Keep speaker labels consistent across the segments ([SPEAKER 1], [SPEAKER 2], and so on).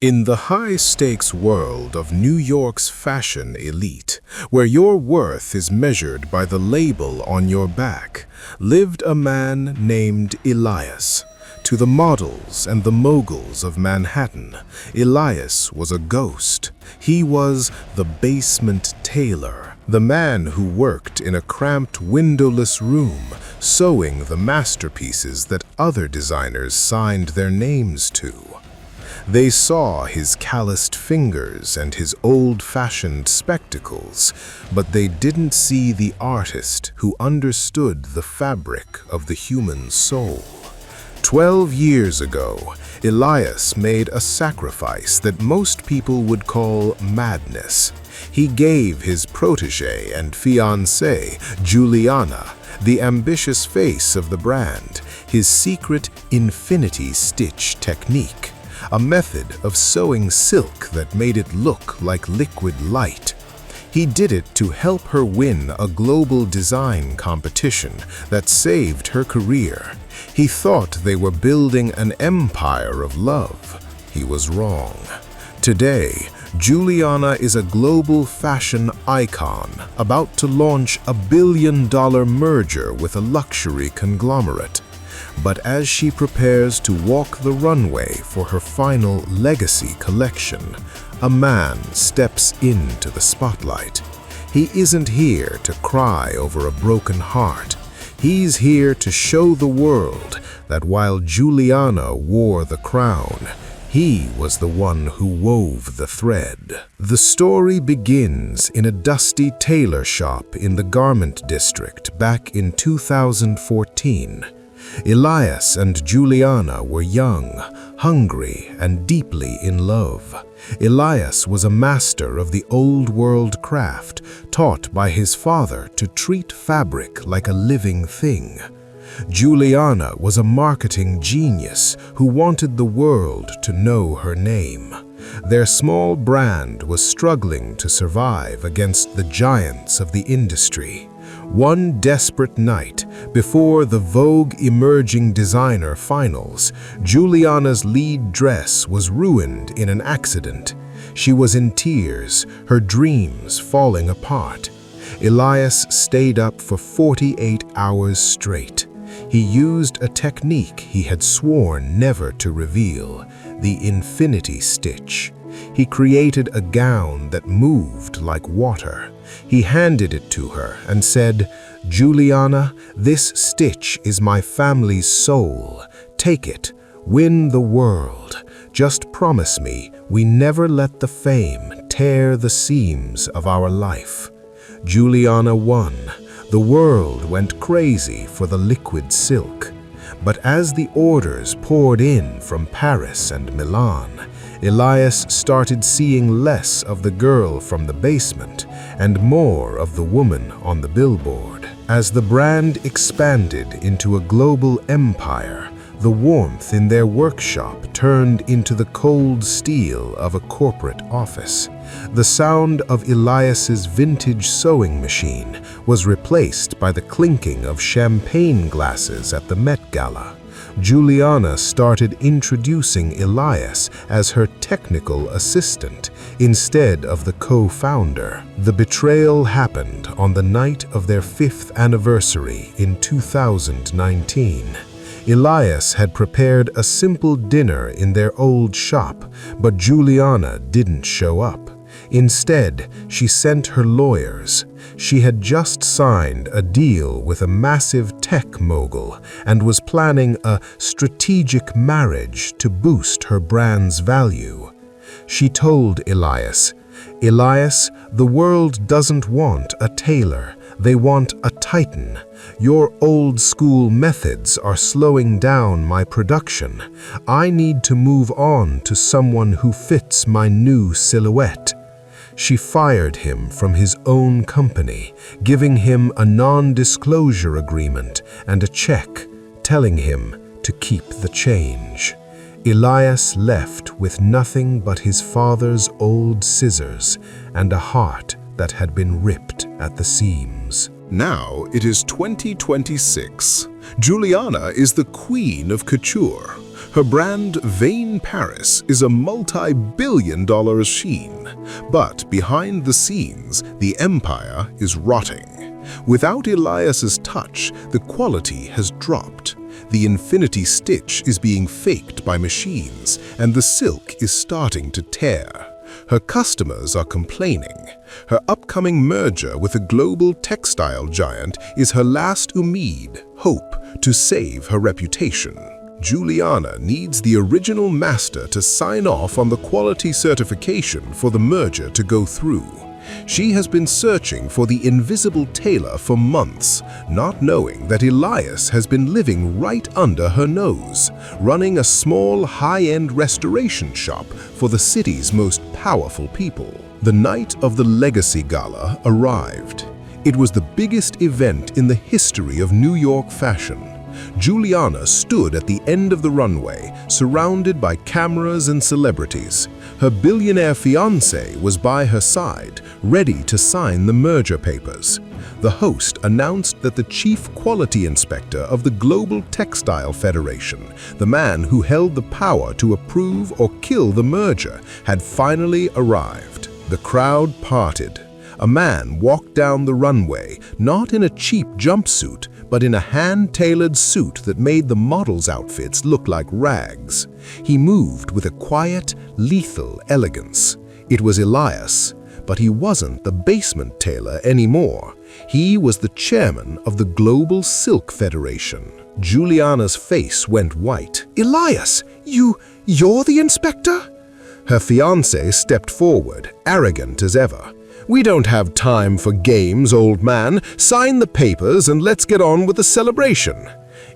[SPEAKER 1] In the high-stakes world of New York's fashion elite, where your worth is measured by the label on your back, lived a man named Elias. To the models and the moguls of Manhattan, Elias was a ghost. He was the basement tailor, the man who worked in a cramped, windowless room, sewing the masterpieces that other designers signed their names to. They saw his calloused fingers and his old-fashioned spectacles, but they didn't see the artist who understood the fabric of the human soul. 12 years ago, Elias made a sacrifice that most people would call madness. He gave his protégée and fiancée, Juliana, the ambitious face of the brand, his secret infinity stitch technique, a method of sewing silk that made it look like liquid light. He did it to help her win a global design competition that saved her career. He thought they were building an empire of love. He was wrong. Today, Juliana is a global fashion icon about to launch a billion-dollar merger with a luxury conglomerate. But as she prepares to walk the runway for her final legacy collection, a man steps into the spotlight. He isn't here to cry over a broken heart. He's here to show the world that while Juliana wore the crown, he was the one who wove the thread. The story begins in a dusty tailor shop in the garment district back in 2014. Elias and Juliana were young, hungry, and deeply in love. Elias was a master of the old-world craft, taught by his father to treat fabric like a living thing. Juliana was a marketing genius who wanted the world to know her name. Their small brand was struggling to survive against the giants of the industry. One desperate night, before the Vogue Emerging Designer Finals, Juliana's lead dress was ruined in an accident. She was in tears, her dreams falling apart. Elias stayed up for 48 hours straight. He used a technique he had sworn never to reveal, the infinity stitch. He created a gown that moved like water. He handed it to her and said, "Juliana, this stitch is my family's soul. Take it, win the world. Just promise me we never let the fame tear the seams of our life." Juliana won. The world went crazy for the liquid silk. But as the orders poured in from Paris and Milan, Elias started seeing less of the girl from the basement and more of the woman on the billboard. As the brand expanded into a global empire, the warmth in their workshop turned into the cold steel of a corporate office. The sound of Elias's vintage sewing machine was replaced by the clinking of champagne glasses at the Met Gala. Juliana started introducing Elias as her technical assistant instead of the co-founder. The betrayal happened on the night of their 5th anniversary in 2019. Elias had prepared a simple dinner in their old shop, but Juliana didn't show up. Instead, she sent her lawyers. She had just signed a deal with a massive tech mogul and was planning a strategic marriage to boost her brand's value. She told Elias, "Elias, the world doesn't want a tailor. They want a titan. Your old-school methods are slowing down my production. I need to move on to someone who fits my new silhouette." She fired him from his own company, giving him a non-disclosure agreement and a check, telling him to keep the change. Elias left with nothing but his father's old scissors and a heart that had been ripped at the seams.
[SPEAKER 2] Now it is 2026. Juliana is the queen of couture.
[SPEAKER 1] Her brand, Vain Paris, is a multi-billion-dollar sheen. But behind the scenes, the empire is rotting. Without Elias's touch, the quality has dropped. The infinity stitch is being faked by machines, and the silk is starting to tear. Her customers are complaining. Her upcoming merger with a global textile giant is her last hope to save her reputation. Juliana needs the original master to sign off on the quality certification for the merger to go through. She has been searching for the invisible tailor for months, not knowing that Elias has been living right under her nose, running a small high-end restoration shop for the city's most powerful people. The night of the Legacy Gala arrived. It was the biggest event in the history of New York fashion. Juliana stood at the end of the runway, surrounded by cameras and celebrities. Her billionaire fiancé was by her side, ready to sign the merger papers. The host announced that the chief quality inspector of the Global Textile Federation, the man who held the power to approve or kill the merger, had finally arrived. The crowd parted. A man walked down the runway, not in a cheap jumpsuit, but in a hand-tailored suit that made the models' outfits look like rags. He moved with a quiet, lethal elegance. It was Elias, but he wasn't the basement tailor anymore. He was the chairman of the Global Silk Federation. Juliana's face went white. "Elias, you're the inspector?" Her fiancé stepped forward, arrogant as ever. "We don't have time for games, old man. Sign the papers and let's get on with the celebration."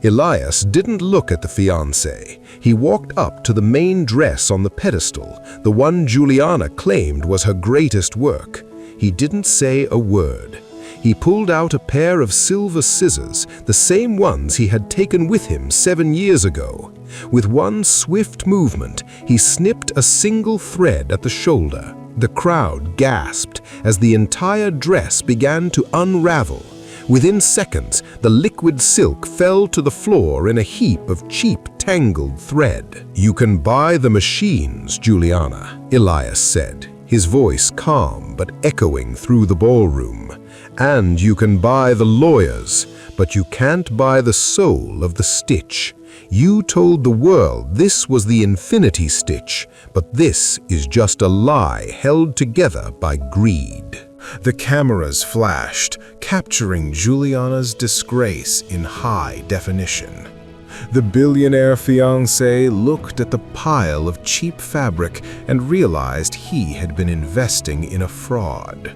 [SPEAKER 1] Elias didn't look at the fiancé. He walked up to the main dress on the pedestal, the one Juliana claimed was her greatest work. He didn't say a word. He pulled out a pair of silver scissors, the same ones he had taken with him 7 years ago. With one swift movement, he snipped a single thread at the shoulder. The crowd gasped as the entire dress began to unravel. Within seconds, the liquid silk fell to the floor in a heap of cheap, tangled thread. "You can buy the machines, Juliana," Elias said, his voice calm but echoing through the ballroom. "And you can buy the lawyers, but you can't buy the soul of the stitch. You told the world this was the infinity stitch, but this is just a lie held together by greed." The cameras flashed, capturing Juliana's disgrace in high definition. The billionaire fiancé looked at the pile of cheap fabric and realized he had been investing in a fraud.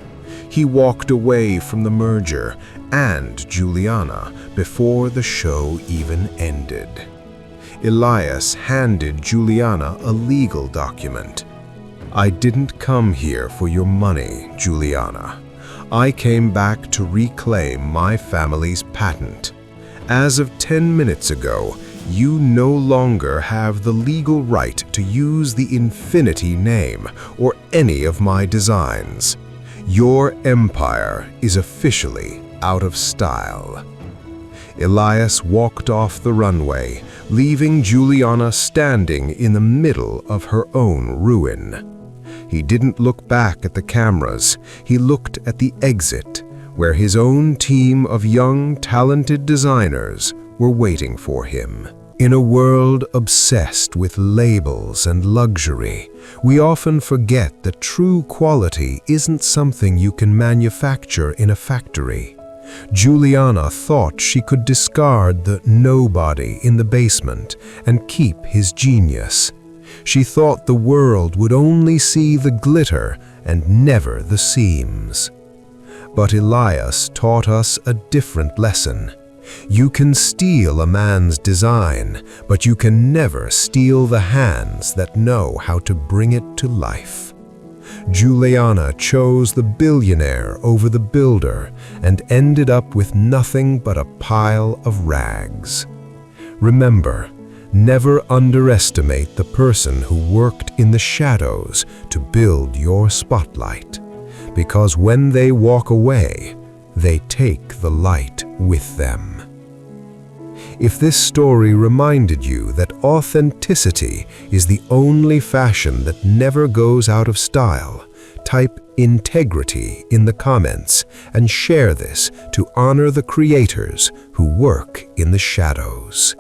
[SPEAKER 1] He walked away from the merger and Juliana before the show even ended. Elias handed Juliana a legal document. "I didn't come here for your money, Juliana. I came back to reclaim my family's patent. As of 10 minutes ago, you no longer have the legal right to use the Infinity name or any of my designs. Your empire is officially out of style." Elias walked off the runway, leaving Juliana standing in the middle of her own ruin. He didn't look back at the cameras. He looked at the exit, where his own team of young, talented designers were waiting for him. In a world obsessed with labels and luxury, we often forget that true quality isn't something you can manufacture in a factory. Juliana thought she could discard the nobody in the basement and keep his genius. She thought the world would only see the glitter and never the seams. But Elias taught us a different lesson. You can steal a man's design, but you can never steal the hands that know how to bring it to life. Juliana chose the billionaire over the builder and ended up with nothing but a pile of rags. Remember, never underestimate the person who worked in the shadows to build your spotlight, because when they walk away, they take the light with them.
[SPEAKER 2] If this story reminded you that authenticity is the only fashion that never goes out of style, type integrity in the comments and share this to honor the creators who work in the shadows.